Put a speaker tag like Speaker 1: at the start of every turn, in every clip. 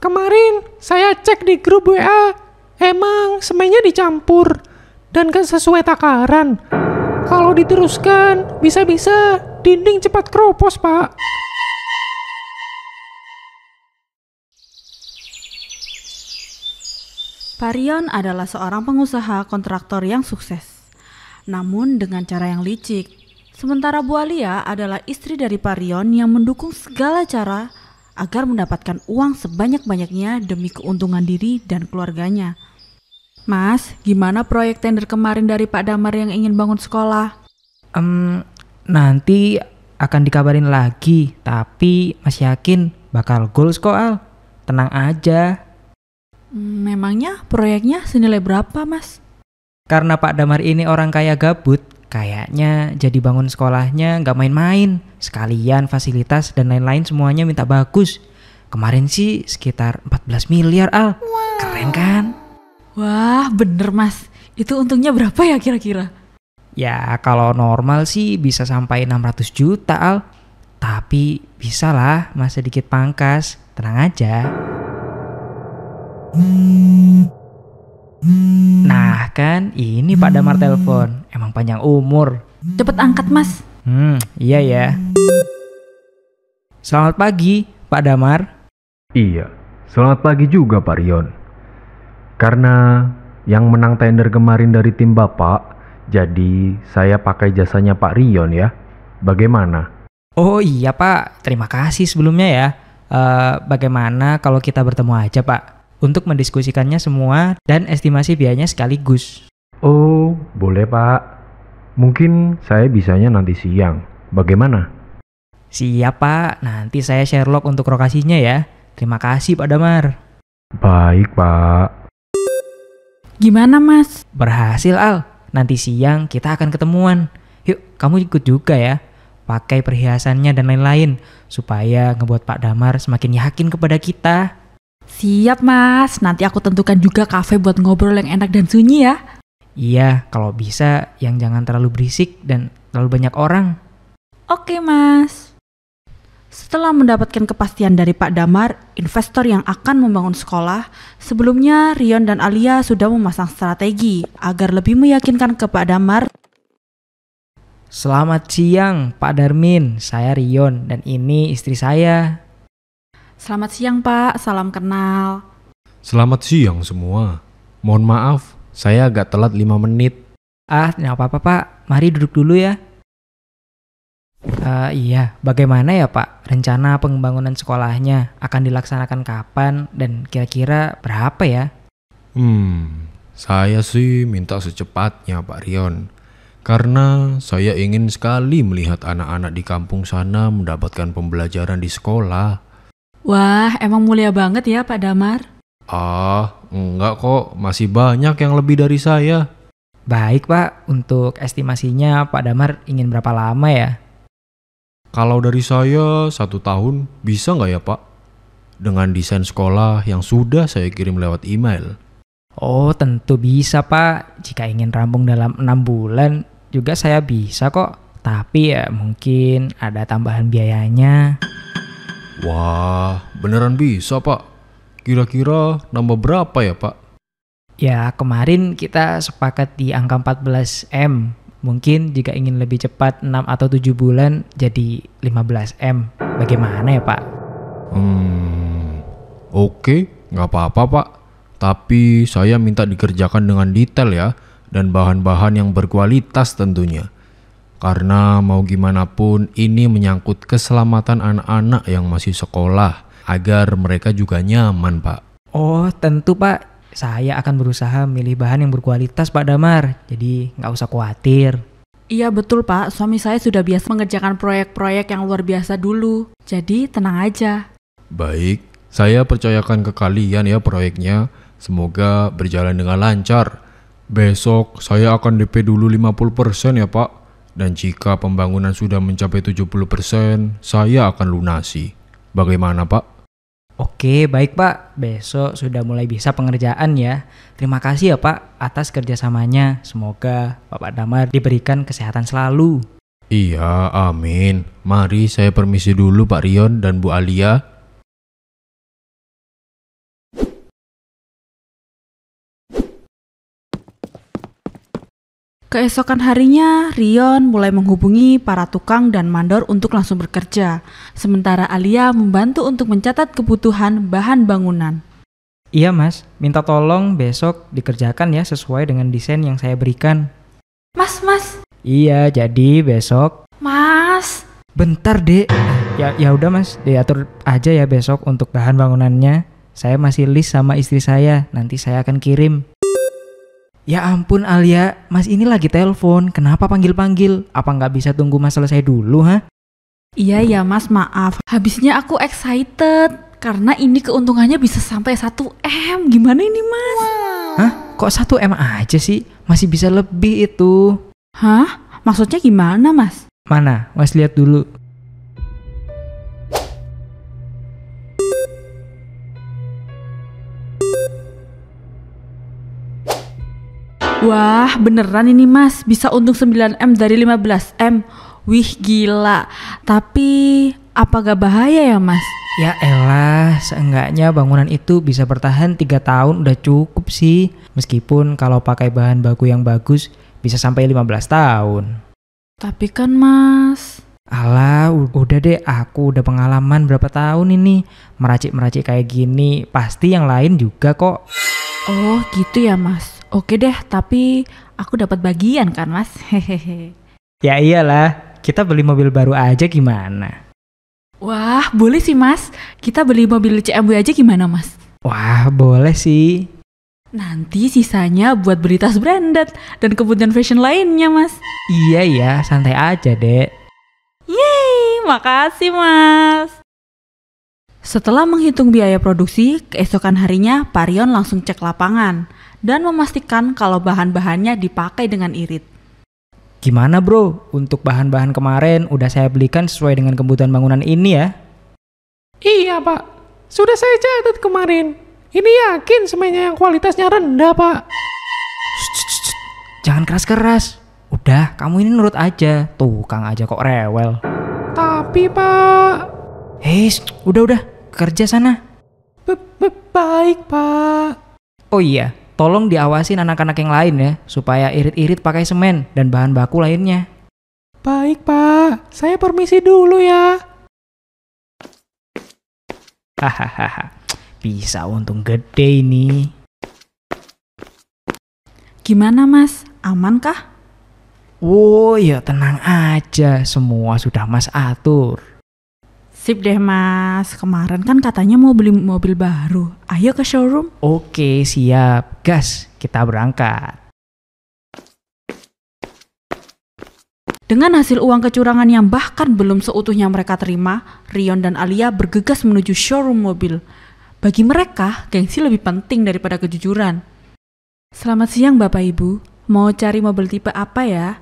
Speaker 1: kemarin saya cek di grup WA, emang semennya dicampur dan gak sesuai takaran. Kalau diteruskan, bisa-bisa dinding cepat keropos, Pak.
Speaker 2: Pak Rion adalah seorang pengusaha kontraktor yang sukses, namun dengan cara yang licik. Sementara Bu Alia adalah istri dari Pak Rion yang mendukung segala cara agar mendapatkan uang sebanyak-banyaknya demi keuntungan diri dan keluarganya. Mas, gimana proyek tender kemarin dari Pak Damar yang ingin bangun sekolah?
Speaker 3: Nanti akan dikabarin lagi, tapi Mas yakin bakal goals kok, Al. Tenang aja.
Speaker 2: Memangnya proyeknya senilai berapa, Mas?
Speaker 3: Karena Pak Damar ini orang kaya gabut, kayaknya jadi bangun sekolahnya nggak main-main. Sekalian fasilitas dan lain-lain semuanya minta bagus. Kemarin sih sekitar 14 miliar, Al. Keren kan?
Speaker 2: Wah, bener, Mas. Itu untungnya berapa ya kira-kira?
Speaker 3: Ya kalau normal sih bisa sampai 600 juta, Al. Tapi bisa lah Mas sedikit pangkas. Tenang aja. Nah kan ini Pak Damar telepon. Emang panjang umur.
Speaker 2: Cepet angkat, Mas.
Speaker 3: Iya ya. Selamat pagi Pak Damar.
Speaker 4: Iya, selamat pagi juga Pak Rion. Karena yang menang tender kemarin dari tim Bapak, jadi saya pakai jasanya Pak Rion ya. Bagaimana?
Speaker 3: Oh iya Pak, terima kasih sebelumnya ya. Bagaimana kalau kita bertemu aja Pak? Untuk mendiskusikannya semua dan estimasi biayanya sekaligus.
Speaker 4: Oh, boleh Pak. Mungkin saya bisanya nanti siang. Bagaimana?
Speaker 3: Siap Pak, nanti saya Sherlock untuk lokasinya ya. Terima kasih Pak Damar.
Speaker 4: Baik Pak.
Speaker 2: Gimana, Mas?
Speaker 3: Berhasil Al, nanti siang kita akan ketemuan. Yuk kamu ikut juga ya. Pakai perhiasannya dan lain-lain supaya ngebuat Pak Damar semakin yakin kepada kita.
Speaker 2: Siap, Mas. Nanti aku tentukan juga kafe buat ngobrol yang enak dan sunyi ya.
Speaker 3: Iya, kalau bisa yang jangan terlalu berisik dan terlalu banyak orang.
Speaker 2: Oke, Mas. Setelah mendapatkan kepastian dari Pak Damar, investor yang akan membangun sekolah, sebelumnya Rion dan Alia sudah memasang strategi agar lebih meyakinkan ke Pak Damar.
Speaker 3: Selamat siang Pak Darmin, saya Rion dan ini istri saya.
Speaker 2: Selamat siang, Pak. Salam kenal.
Speaker 5: Selamat siang semua. Mohon maaf, saya agak telat 5 menit.
Speaker 3: Nggak apa-apa Pak, mari duduk dulu ya. Iya, bagaimana ya Pak rencana pembangunan sekolahnya? Akan dilaksanakan kapan dan kira-kira berapa ya?
Speaker 5: Saya sih minta secepatnya Pak Rion. Karena saya ingin sekali melihat anak-anak di kampung sana mendapatkan pembelajaran di sekolah.
Speaker 2: Wah, emang mulia banget ya Pak Damar.
Speaker 5: Enggak kok, masih banyak yang lebih dari saya.
Speaker 3: Baik Pak, untuk estimasinya Pak Damar ingin berapa lama ya?
Speaker 5: Kalau dari saya 1 tahun bisa nggak ya Pak? Dengan desain sekolah yang sudah saya kirim lewat email.
Speaker 3: Oh tentu bisa Pak, jika ingin rampung dalam 6 bulan juga saya bisa kok. Tapi ya mungkin ada tambahan biayanya.
Speaker 5: Wah, beneran bisa Pak? Kira-kira nambah berapa ya Pak?
Speaker 3: Ya kemarin kita sepakat di angka 14M. Mungkin jika ingin lebih cepat 6 atau 7 bulan jadi 15M. Bagaimana ya Pak?
Speaker 5: Oke, nggak apa-apa Pak. Tapi saya minta dikerjakan dengan detail ya. Dan bahan-bahan yang berkualitas tentunya. Karena mau gimana pun ini menyangkut keselamatan anak-anak yang masih sekolah. Agar mereka juga nyaman Pak.
Speaker 3: Oh tentu Pak. Saya akan berusaha milih bahan yang berkualitas Pak Damar. Jadi nggak usah khawatir.
Speaker 2: Iya betul Pak, suami saya sudah biasa mengerjakan proyek-proyek yang luar biasa dulu. Jadi tenang aja.
Speaker 5: Baik, saya percayakan ke kalian ya proyeknya. Semoga berjalan dengan lancar. Besok saya akan DP dulu 50% ya Pak. Dan jika pembangunan sudah mencapai 70%, saya akan lunasi. Bagaimana Pak?
Speaker 3: Oke, baik Pak. Besok sudah mulai bisa pengerjaan ya. Terima kasih ya Pak atas kerjasamanya. Semoga Bapak Damar diberikan kesehatan selalu.
Speaker 5: Iya, amin. Mari saya permisi dulu Pak Rion dan Bu Alia.
Speaker 2: Keesokan harinya, Rion mulai menghubungi para tukang dan mandor untuk langsung bekerja. Sementara Alia membantu untuk mencatat kebutuhan bahan bangunan.
Speaker 3: Iya mas, minta tolong besok dikerjakan ya sesuai dengan desain yang saya berikan.
Speaker 2: Mas.
Speaker 3: Iya, jadi besok.
Speaker 2: Mas.
Speaker 3: Bentar dek. Ya udah mas, diatur aja ya besok untuk bahan bangunannya. Saya masih list sama istri saya, nanti saya akan kirim. Ya ampun Alia, mas ini lagi telepon, kenapa panggil-panggil? Apa nggak bisa tunggu mas selesai dulu ha?
Speaker 2: Iya ya mas, maaf. Habisnya aku excited karena ini keuntungannya bisa sampai 1M. Gimana ini mas?
Speaker 3: Hah? Kok 1M aja sih? Masih bisa lebih itu.
Speaker 2: Hah? Maksudnya gimana mas?
Speaker 3: Mana? Mas lihat dulu.
Speaker 2: Wah, beneran ini mas, bisa untung 9M dari 15M. Wih, gila. Tapi, apa gak bahaya ya mas?
Speaker 3: Ya elah, seenggaknya bangunan itu bisa bertahan 3 tahun udah cukup sih. Meskipun kalau pakai bahan baku yang bagus, bisa sampai 15 tahun.
Speaker 2: Tapi kan mas...
Speaker 3: Alah, udah deh, aku udah pengalaman berapa tahun ini. Meracik-meracik kayak gini, pasti yang lain juga kok.
Speaker 2: Oh, gitu ya mas. Oke deh, tapi aku dapat bagian kan mas? Hehehe.
Speaker 3: Ya iyalah, kita beli mobil baru aja gimana?
Speaker 2: Wah, boleh sih mas. Kita beli mobil CMW aja gimana mas?
Speaker 3: Wah, boleh sih.
Speaker 2: Nanti sisanya buat beli tas branded dan kebutuhan fashion lainnya mas.
Speaker 3: Iya ya, santai aja dek.
Speaker 2: Yeay, makasih mas. Setelah menghitung biaya produksi, keesokan harinya Parion langsung cek lapangan dan memastikan kalau bahan-bahannya dipakai dengan irit.
Speaker 3: Gimana bro, untuk bahan-bahan kemarin udah saya belikan sesuai dengan kebutuhan bangunan ini ya?
Speaker 1: Iya pak, sudah saya catat kemarin. Ini yakin semennya yang kualitasnya rendah pak.
Speaker 3: Jangan keras-keras. Udah, kamu ini nurut aja. Tukang aja kok rewel.
Speaker 1: Tapi pak...
Speaker 3: Hei, udah, kerja sana.
Speaker 1: Baik pak.
Speaker 3: Oh iya, tolong diawasin anak-anak yang lain ya, supaya irit-irit pakai semen dan bahan baku lainnya.
Speaker 1: Baik pak, saya permisi dulu ya.
Speaker 3: Hahaha, bisa untung gede ini.
Speaker 2: Gimana mas, aman kah?
Speaker 3: Oh ya tenang aja, semua sudah mas atur.
Speaker 2: Sip deh mas, kemarin kan katanya mau beli mobil baru. Ayo ke showroom.
Speaker 3: Oke siap, gas, kita berangkat.
Speaker 2: Dengan hasil uang kecurangan yang bahkan belum seutuhnya mereka terima, Rion dan Alia bergegas menuju showroom mobil. Bagi mereka, gengsi lebih penting daripada kejujuran. Selamat siang Bapak Ibu, mau cari mobil tipe apa ya?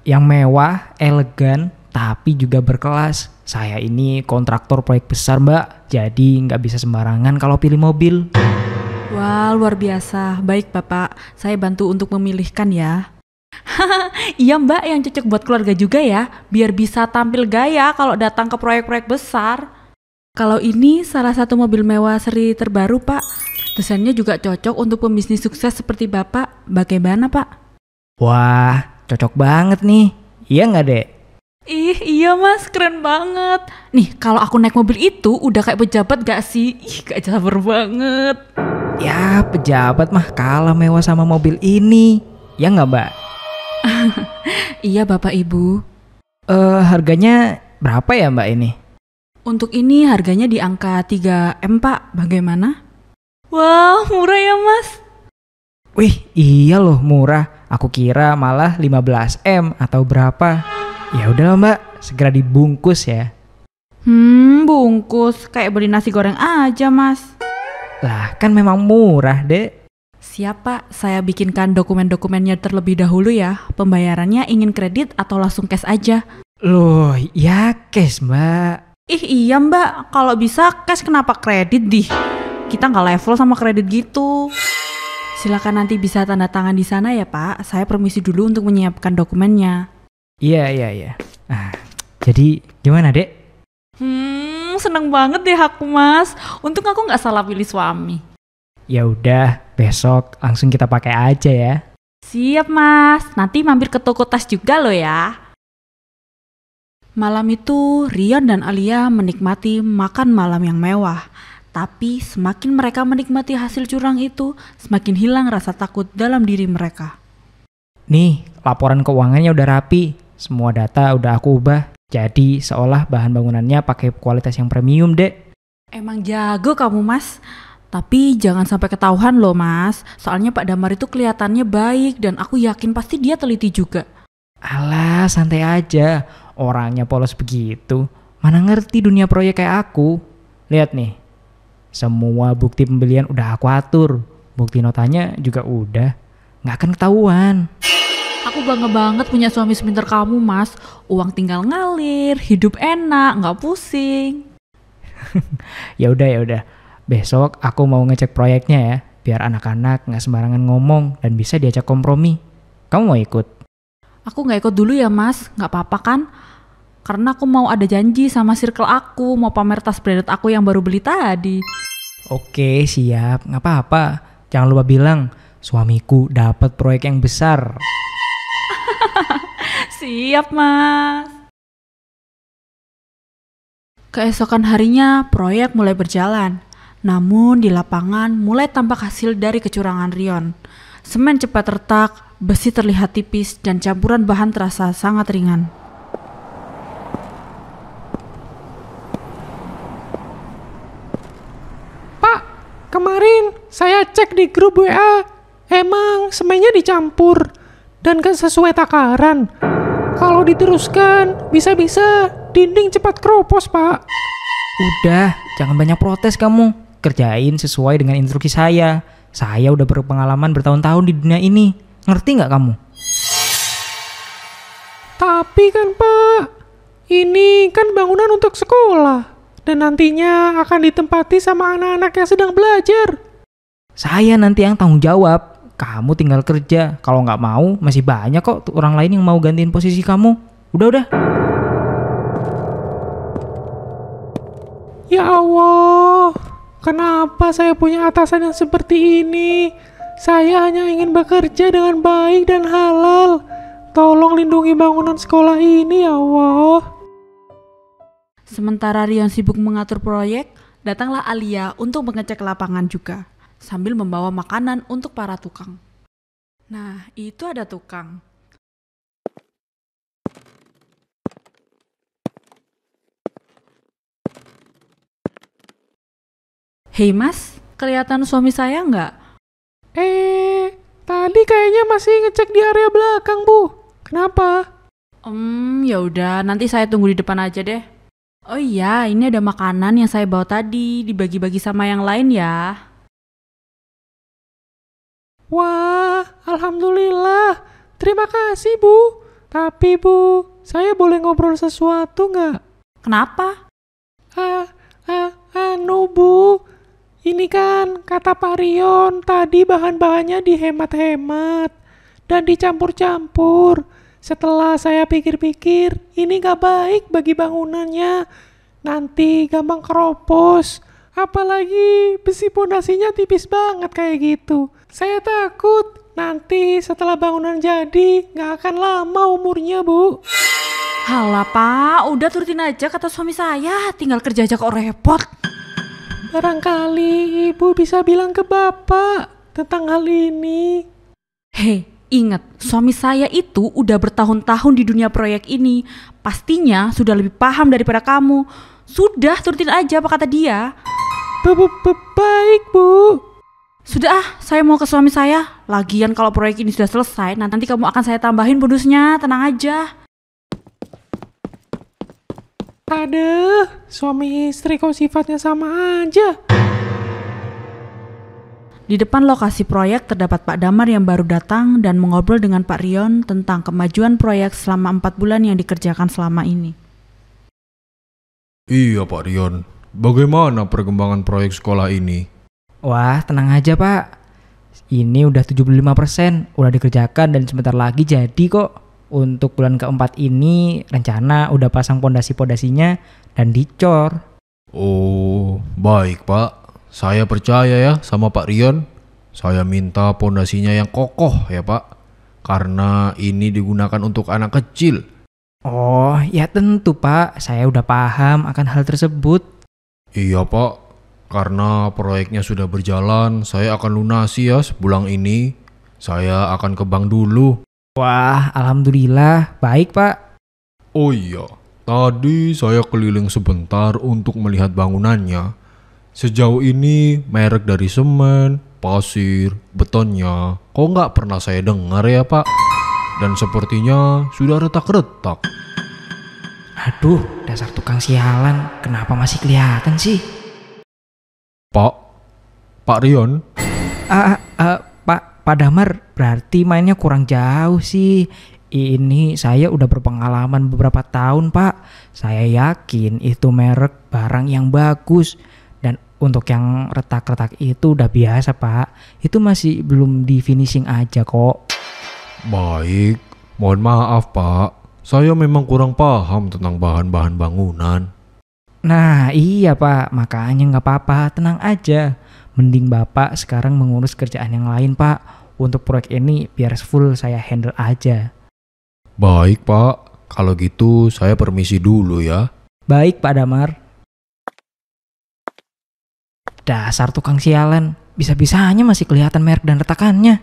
Speaker 3: Yang mewah, elegan, tapi juga berkelas. Saya ini kontraktor proyek besar mbak, jadi nggak bisa sembarangan kalau pilih mobil.
Speaker 2: Wah, luar biasa. Baik Bapak, saya bantu untuk memilihkan ya. Iya mbak, yang cocok buat keluarga juga ya, biar bisa tampil gaya kalau datang ke proyek-proyek besar. Kalau ini salah satu mobil mewah seri terbaru pak. Desainnya juga cocok untuk pembisnis sukses seperti Bapak. Bagaimana pak?
Speaker 3: Wah, cocok banget nih. Iya nggak dek?
Speaker 2: Ih, iya mas, keren banget. Nih, kalau aku naik mobil itu udah kayak pejabat gak sih? Ih, gak sabar banget.
Speaker 3: Ya, pejabat mah kalah mewah sama mobil ini. Ya nggak mbak?
Speaker 2: Iya Bapak Ibu.
Speaker 3: Harganya berapa ya mbak ini?
Speaker 2: Untuk ini harganya di angka 3M pak. Bagaimana? Wah, murah ya mas.
Speaker 3: Wih, iya loh murah. Aku kira malah 15M atau berapa. Ya udahlah mbak, segera dibungkus ya.
Speaker 2: Bungkus. Kayak beli nasi goreng aja mas.
Speaker 3: Lah kan memang murah dek.
Speaker 2: Siap pak, saya bikinkan dokumen-dokumennya terlebih dahulu ya. Pembayarannya ingin kredit atau langsung cash aja?
Speaker 3: Loh, ya cash mbak.
Speaker 2: Ih iya mbak, kalau bisa cash kenapa kredit dih? Kita nggak level sama kredit gitu. Silakan nanti bisa tanda tangan di sana ya pak. Saya permisi dulu untuk menyiapkan dokumennya.
Speaker 3: Iya. Jadi gimana dek?
Speaker 2: Seneng banget deh aku mas. Untung aku nggak salah pilih suami.
Speaker 3: Ya udah, besok langsung kita pakai aja ya.
Speaker 2: Siap mas, nanti mampir ke toko tas juga loh ya. Malam itu Rion dan Alia menikmati makan malam yang mewah. Tapi semakin mereka menikmati hasil curang itu, semakin hilang rasa takut dalam diri mereka.
Speaker 3: Nih, laporan keuangannya udah rapi. Semua data udah aku ubah. Jadi seolah bahan bangunannya pakai kualitas yang premium, Dek.
Speaker 2: Emang jago kamu mas. Tapi jangan sampai ketahuan loh mas. Soalnya Pak Damar itu kelihatannya baik dan aku yakin pasti dia teliti juga.
Speaker 3: Alah, santai aja. Orangnya polos begitu. Mana ngerti dunia proyek kayak aku. Lihat nih. Semua bukti pembelian udah aku atur. Bukti notanya juga udah. Nggak akan ketahuan.
Speaker 2: Aku bangga banget punya suami sepintar kamu mas. Uang tinggal ngalir, hidup enak, nggak pusing.
Speaker 3: Ya udah. Besok aku mau ngecek proyeknya ya. Biar anak-anak nggak sembarangan ngomong dan bisa diajak kompromi. Kamu mau ikut?
Speaker 2: Aku nggak ikut dulu ya mas, nggak apa-apa kan? Karena aku mau ada janji sama circle aku, mau pamer tas branded aku yang baru beli tadi.
Speaker 3: Oke, siap. Nggak apa-apa. Jangan lupa bilang, suamiku dapat proyek yang besar.
Speaker 2: Siap mas. Keesokan harinya proyek mulai berjalan. Namun di lapangan mulai tampak hasil dari kecurangan Rion. Semen cepat retak, besi terlihat tipis dan campuran bahan terasa sangat ringan.
Speaker 1: Pak, kemarin saya cek di grup WA, emang semennya dicampur dan gak sesuai takaran. Kalau diteruskan, bisa-bisa dinding cepat keropos, Pak.
Speaker 3: Udah, jangan banyak protes kamu. Kerjain sesuai dengan instruksi saya. Saya udah berpengalaman bertahun-tahun di dunia ini. Ngerti nggak kamu?
Speaker 1: Tapi kan, Pak, ini kan bangunan untuk sekolah. Dan nantinya akan ditempati sama anak-anak yang sedang belajar.
Speaker 3: Saya nanti yang tanggung jawab. Kamu tinggal kerja. Kalau nggak mau, masih banyak kok orang lain yang mau gantiin posisi kamu. Udah.
Speaker 1: Ya Allah, kenapa saya punya atasan yang seperti ini? Saya hanya ingin bekerja dengan baik dan halal. Tolong lindungi bangunan sekolah ini, ya Allah.
Speaker 2: Sementara Rion sibuk mengatur proyek, datanglah Alia untuk mengecek lapangan juga, sambil membawa makanan untuk para tukang. Nah, itu ada tukang. Hei mas, kelihatan suami saya nggak?
Speaker 1: Tadi kayaknya masih ngecek di area belakang, Bu. Kenapa?
Speaker 2: Ya udah, nanti saya tunggu di depan aja deh. Oh iya, ini ada makanan yang saya bawa tadi, dibagi-bagi sama yang lain ya.
Speaker 1: Wah, alhamdulillah. Terima kasih, Bu. Tapi, Bu, saya boleh ngobrol sesuatu nggak?
Speaker 2: Kenapa?
Speaker 1: Bu. Ini kan kata Pak Rion, tadi bahan-bahannya dihemat-hemat dan dicampur-campur. Setelah saya pikir-pikir, ini gak baik bagi bangunannya. Nanti gampang keropos. Apalagi besi pondasinya tipis banget kayak gitu. Saya takut nanti setelah bangunan jadi gak akan lama umurnya, Bu.
Speaker 2: Halah Pak, udah turutin aja kata suami saya, tinggal kerja aja kok repot.
Speaker 1: Barangkali Ibu bisa bilang ke Bapak tentang hal ini.
Speaker 2: Hei, ingat, suami saya itu udah bertahun-tahun di dunia proyek ini. Pastinya sudah lebih paham daripada kamu. Sudah, turutin aja apa kata dia.
Speaker 1: Baik, Bu.
Speaker 2: Sudah, saya mau ke suami saya. Lagian kalau proyek ini sudah selesai, nanti kamu akan saya tambahin bonusnya, tenang aja.
Speaker 1: Aduh, suami istri kok sifatnya sama aja.
Speaker 2: Di depan lokasi proyek terdapat Pak Damar yang baru datang dan mengobrol dengan Pak Rion tentang kemajuan proyek selama 4 bulan yang dikerjakan selama ini.
Speaker 5: Iya Pak Rion, bagaimana perkembangan proyek sekolah ini?
Speaker 3: Wah, tenang aja Pak. Ini udah 75%, udah dikerjakan dan sebentar lagi jadi kok. Untuk bulan keempat ini rencana udah pasang pondasi-pondasinya dan dicor.
Speaker 5: Oh, baik Pak. Saya percaya ya sama Pak Rion. Saya minta pondasinya yang kokoh ya Pak. karena ini digunakan untuk anak kecil.
Speaker 3: Oh, ya tentu Pak, saya udah paham akan hal tersebut.
Speaker 5: Iya Pak, karena proyeknya sudah berjalan, saya akan lunasi ya sebulan ini. Saya akan ke bank dulu.
Speaker 3: Wah, alhamdulillah, baik Pak.
Speaker 5: Oh iya, tadi saya keliling sebentar untuk melihat bangunannya. Sejauh ini merek dari semen, pasir, betonnya, kok nggak pernah saya dengar ya Pak? Dan sepertinya sudah retak-retak.
Speaker 3: Aduh, dasar tukang sialan, kenapa masih kelihatan sih?
Speaker 5: Pak Rion,
Speaker 3: Pak Damar, berarti mainnya kurang jauh sih. Ini saya udah berpengalaman beberapa tahun Pak. Saya yakin itu merek barang yang bagus. Dan untuk yang retak-retak itu udah biasa Pak. Itu masih belum di finishing aja kok.
Speaker 5: baik, mohon maaf Pak. Saya memang kurang paham tentang bahan-bahan bangunan.
Speaker 3: Nah iya Pak, makanya nggak apa-apa, tenang aja. Mending Bapak sekarang mengurus kerjaan yang lain Pak. Untuk proyek ini biar full saya handle aja.
Speaker 5: Baik Pak, kalau gitu saya permisi dulu ya.
Speaker 3: Baik Pak Damar. Dasar tukang sialan, bisa-bisanya masih kelihatan merek dan retakannya.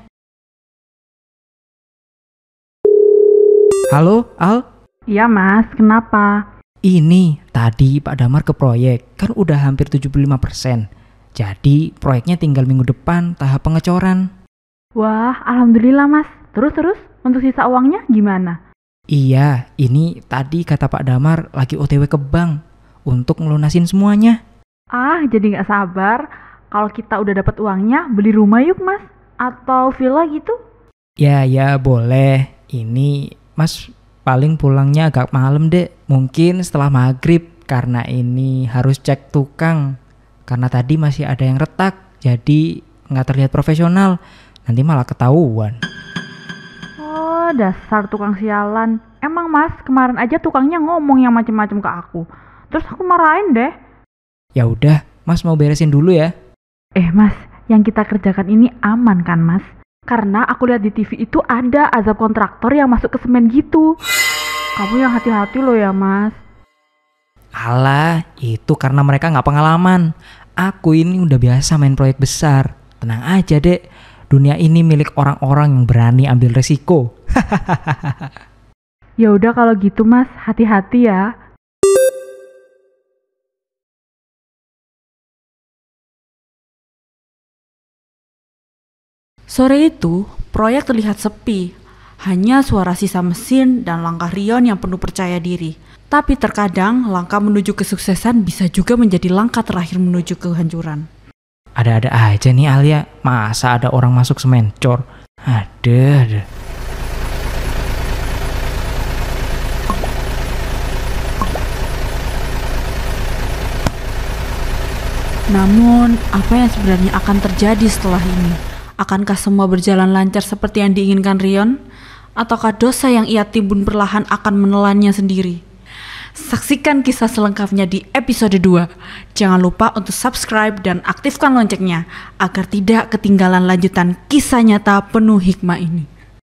Speaker 3: Halo, Al?
Speaker 2: Iya Mas, kenapa?
Speaker 3: Ini, tadi Pak Damar ke proyek, kan udah hampir 75%. Jadi, proyeknya tinggal minggu depan tahap pengecoran.
Speaker 2: Wah, alhamdulillah Mas. Terus, untuk sisa uangnya gimana?
Speaker 3: Iya, ini tadi kata Pak Damar lagi OTW ke bank untuk ngelunasin semuanya.
Speaker 2: Ah, jadi nggak sabar. Kalau kita udah dapat uangnya, beli rumah yuk Mas. Atau villa gitu.
Speaker 3: Ya, boleh. Ini Mas paling pulangnya agak malam deh. Mungkin setelah maghrib karena ini harus cek tukang. Karena tadi masih ada yang retak, jadi nggak terlihat profesional. Nanti malah ketahuan.
Speaker 2: Oh, dasar tukang sialan. Emang Mas, kemarin aja tukangnya ngomong yang macem-macem ke aku. Terus aku marahin deh.
Speaker 3: Ya udah, Mas mau beresin dulu ya.
Speaker 2: Mas, yang kita kerjakan ini aman kan Mas? Karena aku lihat di TV itu ada azab kontraktor yang masuk ke semen gitu. Kamu yang hati-hati loh ya Mas.
Speaker 3: Alah, itu karena mereka nggak pengalaman. Aku ini udah biasa main proyek besar. Tenang aja dek, dunia ini milik orang-orang yang berani ambil resiko.
Speaker 2: Ya udah kalau gitu Mas, hati-hati ya. Sore itu, proyek terlihat sepi. Hanya suara sisa mesin dan langkah Rion yang penuh percaya diri. Tapi terkadang langkah menuju kesuksesan bisa juga menjadi langkah terakhir menuju kehancuran.
Speaker 3: Ada-ada aja nih Alia, masa ada orang masuk semencor? Ada.
Speaker 2: Namun, apa yang sebenarnya akan terjadi setelah ini? Akankah semua berjalan lancar seperti yang diinginkan Rion? Ataukah dosa yang ia timbun perlahan akan menelannya sendiri? Saksikan kisah selengkapnya di episode 2. Jangan lupa untuk subscribe dan aktifkan loncengnya agar tidak ketinggalan lanjutan kisah nyata penuh hikmah ini.